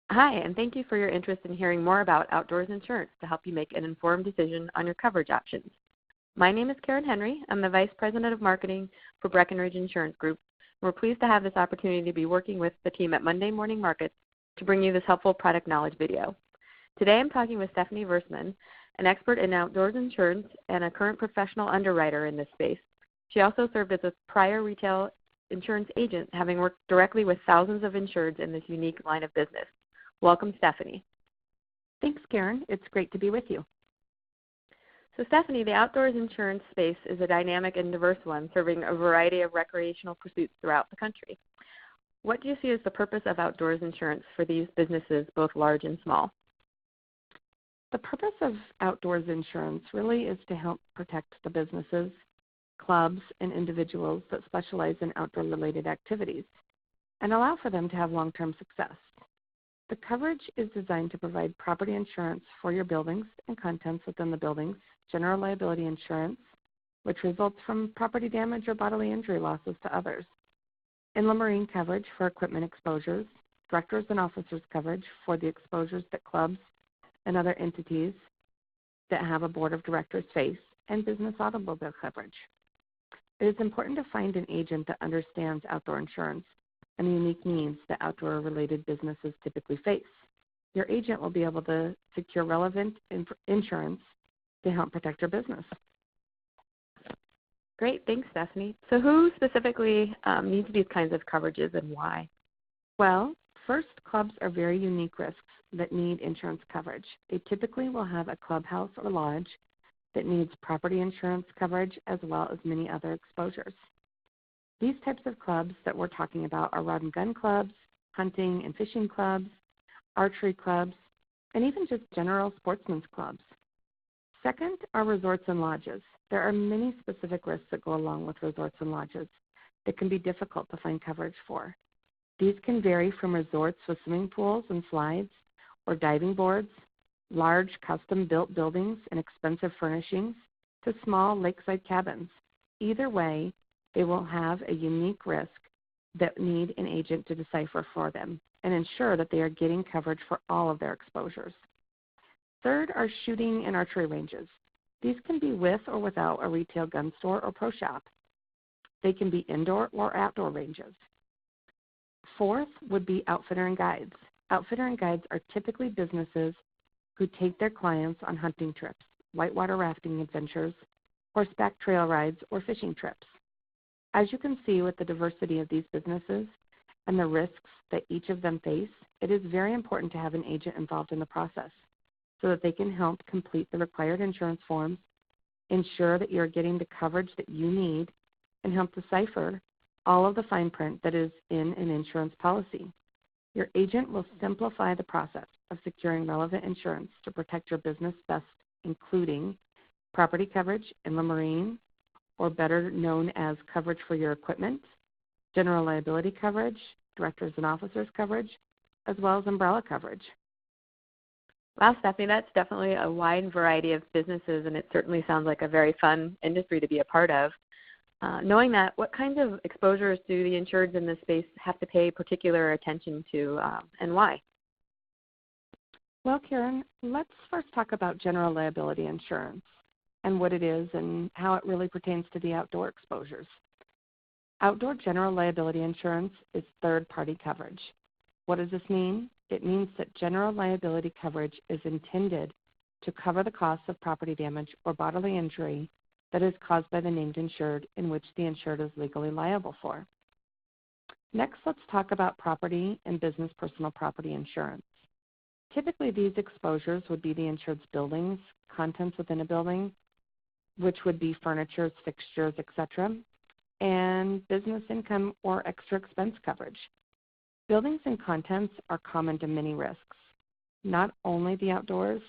Hi, and thank you for your interest in hearing more about outdoors insurance to help you make an informed decision on your coverage options. My name is Karen Henry. I'm the Vice President of Marketing for Breckenridge Insurance Group. We're pleased to have this opportunity to be working with the team at Monday Morning Markets to bring you this helpful product knowledge video. Today I'm talking with Stephanie Versman, an expert in outdoors insurance and a current professional underwriter in this space. She also served as a prior retail insurance agent, having worked directly with thousands of insureds in this unique line of business. Welcome, Stephanie. Thanks, Karen. It's great to be with you. So, Stephanie, the outdoors insurance space is a dynamic and diverse one, serving a variety of recreational pursuits throughout the country. What do you see as the purpose of outdoors insurance for these businesses, both large and small? The purpose of outdoors insurance really is to help protect the businesses, clubs, and individuals that specialize in outdoor-related activities and allow for them to have long-term success. The coverage is designed to provide property insurance for your buildings and contents within the buildings, general liability insurance, which results from property damage or bodily injury losses to others, inland marine coverage for equipment exposures, directors and officers coverage for the exposures that clubs and other entities that have a board of directors face, and business automobile coverage. It is important to find an agent that understands outdoor insurance and the unique needs that outdoor-related businesses typically face. Your agent will be able to secure relevant insurance to help protect your business. Great, thanks, Stephanie. So who specifically needs these kinds of coverages and why? Well, first, clubs are very unique risks that need insurance coverage. They typically will have a clubhouse or lodge that needs property insurance coverage as well as many other exposures. These types of clubs that we're talking about are rod and gun clubs, hunting and fishing clubs, archery clubs, and even just general sportsmen's clubs. Second are resorts and lodges. There are many specific risks that go along with resorts and lodges that can be difficult to find coverage for. These can vary from resorts with swimming pools and slides or diving boards, large custom-built buildings and expensive furnishings, to small lakeside cabins. Either way, they will have a unique risk that need an agent to decipher for them and ensure that they are getting coverage for all of their exposures. Third are shooting and archery ranges. These can be with or without a retail gun store or pro shop. They can be indoor or outdoor ranges. Fourth would be outfitter and guides. Outfitter and guides are typically businesses who take their clients on hunting trips, whitewater rafting adventures, horseback trail rides, or fishing trips. As you can see with the diversity of these businesses and the risks that each of them face, it is very important to have an agent involved in the process so that they can help complete the required insurance forms, ensure that you're getting the coverage that you need, and help decipher all of the fine print that is in an insurance policy. Your agent will simplify the process of securing relevant insurance to protect your business best, including property coverage, inland marine, or better known as coverage for your equipment, general liability coverage, directors and officers coverage, as well as umbrella coverage. Wow, Stephanie, that's definitely a wide variety of businesses, and it certainly sounds like a very fun industry to be a part of. Knowing that, what kinds of exposures do the insureds in this space have to pay particular attention to, and why? Well, Karen, let's first talk about general liability insurance and what it is and how it really pertains to the outdoor exposures. Outdoor general liability insurance is third-party coverage. What does this mean? It means that general liability coverage is intended to cover the costs of property damage or bodily injury that is caused by the named insured in which the insured is legally liable for. Next, let's talk about property and business personal property insurance. Typically, these exposures would be the insured's buildings, contents within a building, which would be furniture, fixtures, etc., and business income or extra expense coverage. Buildings and contents are common to many risks, not only the outdoors,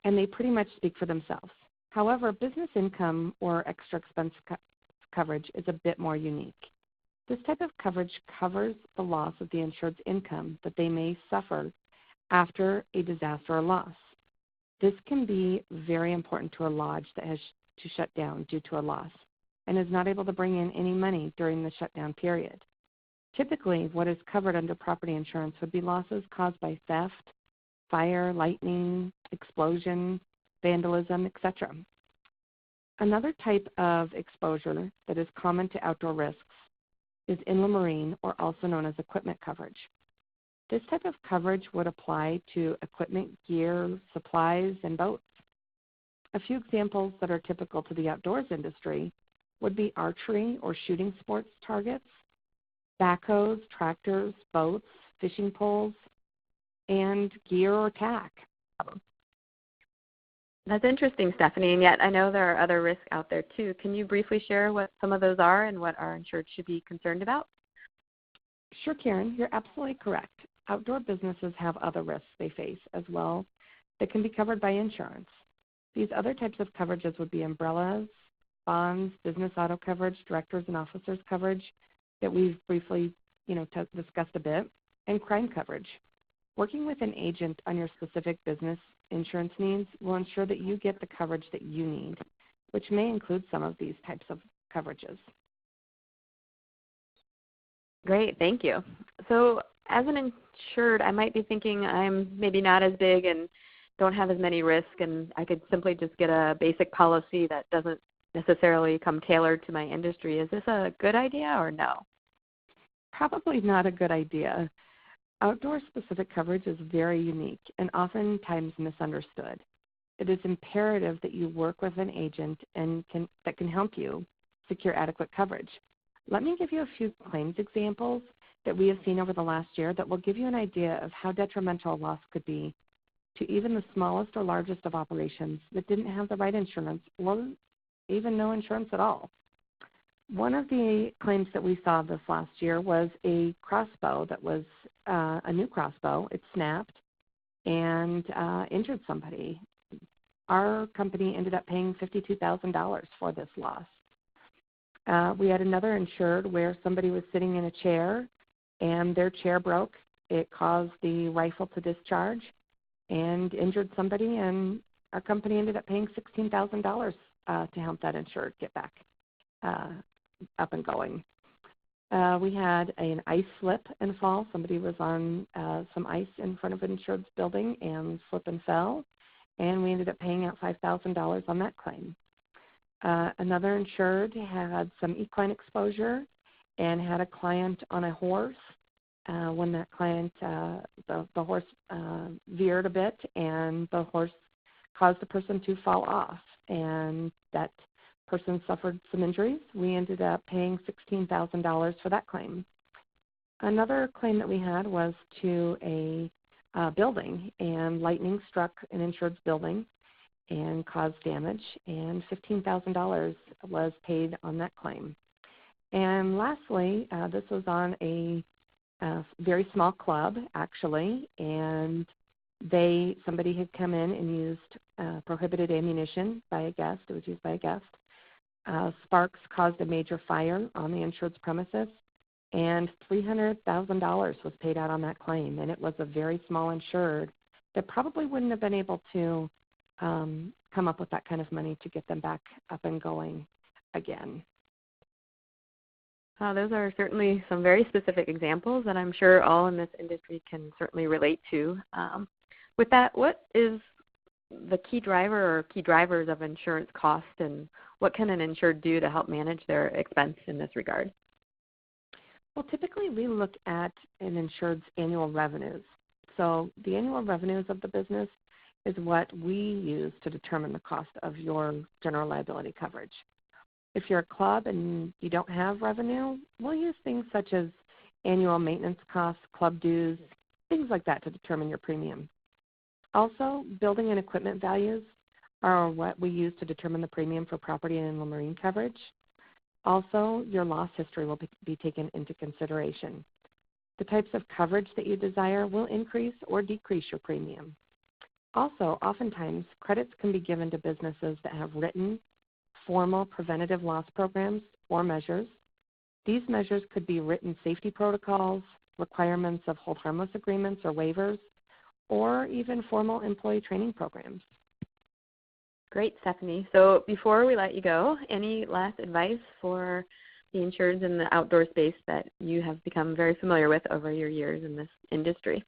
and they pretty much speak for themselves. However, business income or extra expense coverage is a bit more unique. This type of coverage covers the loss of the insured's income that they may suffer after a disaster or loss. This can be very important to a lodge that has to shut down due to a loss and is not able to bring in any money during the shutdown period. Typically, what is covered under property insurance would be losses caused by theft, fire, lightning, explosion, vandalism, etc. Another type of exposure that is common to outdoor risks is inland marine, or also known as equipment coverage. This type of coverage would apply to equipment, gear, supplies, and boats. A few examples that are typical to the outdoors industry would be archery or shooting sports targets, backhoes, tractors, boats, fishing poles, and gear or tack. That's interesting, Stephanie, and yet I know there are other risks out there too. Can you briefly share what some of those are and what our insured should be concerned about? Sure, Karen, you're absolutely correct. Outdoor businesses have other risks they face as well that can be covered by insurance. These other types of coverages would be umbrellas, bonds, business auto coverage, directors and officers coverage that we've briefly discussed a bit, and crime coverage. Working with an agent on your specific business insurance needs will ensure that you get the coverage that you need, which may include some of these types of coverages. Great, thank you. So as an insured, I might be thinking I'm maybe not as big and don't have as many risks, and I could simply just get a basic policy that doesn't necessarily come tailored to my industry. Is this a good idea or no? Probably not a good idea. Outdoor-specific coverage is very unique and oftentimes misunderstood. It is imperative that you work with an agent that can help you secure adequate coverage. Let me give you a few claims examples that we have seen over the last year that will give you an idea of how detrimental a loss could be to even the smallest or largest of operations that didn't have the right insurance or even no insurance at all. One of the claims that we saw this last year was a crossbow that was a new crossbow. It snapped and injured somebody. Our company ended up paying $52,000 for this loss. We had another insured where somebody was sitting in a chair and their chair broke. It caused the rifle to discharge and injured somebody, and our company ended up paying $16,000 to help that insured get back up and going. We had an ice slip and fall. Somebody was on some ice in front of an insured's building and slipped and fell, and we ended up paying out $5,000 on that claim. Another insured had some equine exposure and had a client on a horse. When that client, the horse veered a bit, and the horse caused the person to fall off, and that person suffered some injuries. We ended up paying $16,000 for that claim. Another claim that we had was to a building, and lightning struck an insured's building and caused damage, and $15,000 was paid on that claim. And lastly, this was on a very small club, actually, and somebody had come in and used prohibited ammunition by a guest. It was used by a guest. Sparks caused a major fire on the insured's premises, and $300,000 was paid out on that claim, and it was a very small insured that probably wouldn't have been able to come up with that kind of money to get them back up and going again. Those are certainly some very specific examples that I'm sure all in this industry can certainly relate to. With that, what is the key driver or key drivers of insurance cost, and what can an insured do to help manage their expense in this regard? Well, typically we look at an insured's annual revenues. So the annual revenues of the business is what we use to determine the cost of your general liability coverage. If you're a club and you don't have revenue, we'll use things such as annual maintenance costs, club dues, things like that to determine your premium. Also, building and equipment values are what we use to determine the premium for property and inland marine coverage. Also, your loss history will be taken into consideration. The types of coverage that you desire will increase or decrease your premium. Also, oftentimes, credits can be given to businesses that have written formal preventative loss programs or measures. These measures could be written safety protocols, requirements of hold harmless agreements or waivers, or even formal employee training programs. Great, Stephanie. So before we let you go, any last advice for the insureds in the outdoor space that you have become very familiar with over your years in this industry?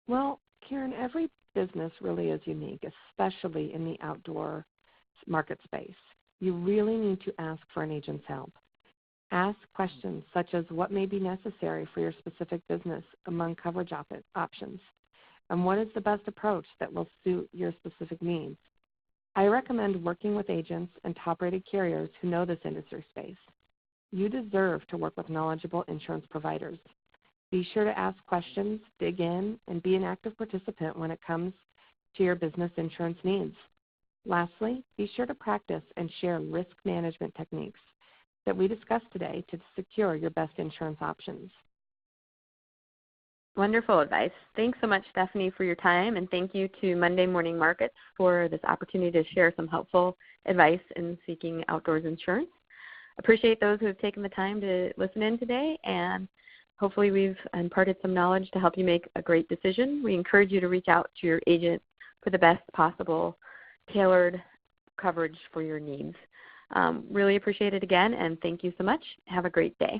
Well, Karen, every business really is unique, especially in the outdoor market space. You really need to ask for an agent's help. Ask questions such as what may be necessary for your specific business among coverage options, and what is the best approach that will suit your specific needs. I recommend working with agents and top-rated carriers who know this industry space. You deserve to work with knowledgeable insurance providers. Be sure to ask questions, dig in, and be an active participant when it comes to your business insurance needs. Lastly, be sure to practice and share risk management techniques that we discussed today to secure your best insurance options. Wonderful advice. Thanks so much, Stephanie, for your time, and thank you to Monday Morning Markets for this opportunity to share some helpful advice in seeking outdoors insurance. Appreciate those who have taken the time to listen in today, and hopefully we've imparted some knowledge to help you make a great decision. We encourage you to reach out to your agent for the best possible tailored coverage for your needs. Really appreciate it again, and thank you so much. Have a great day.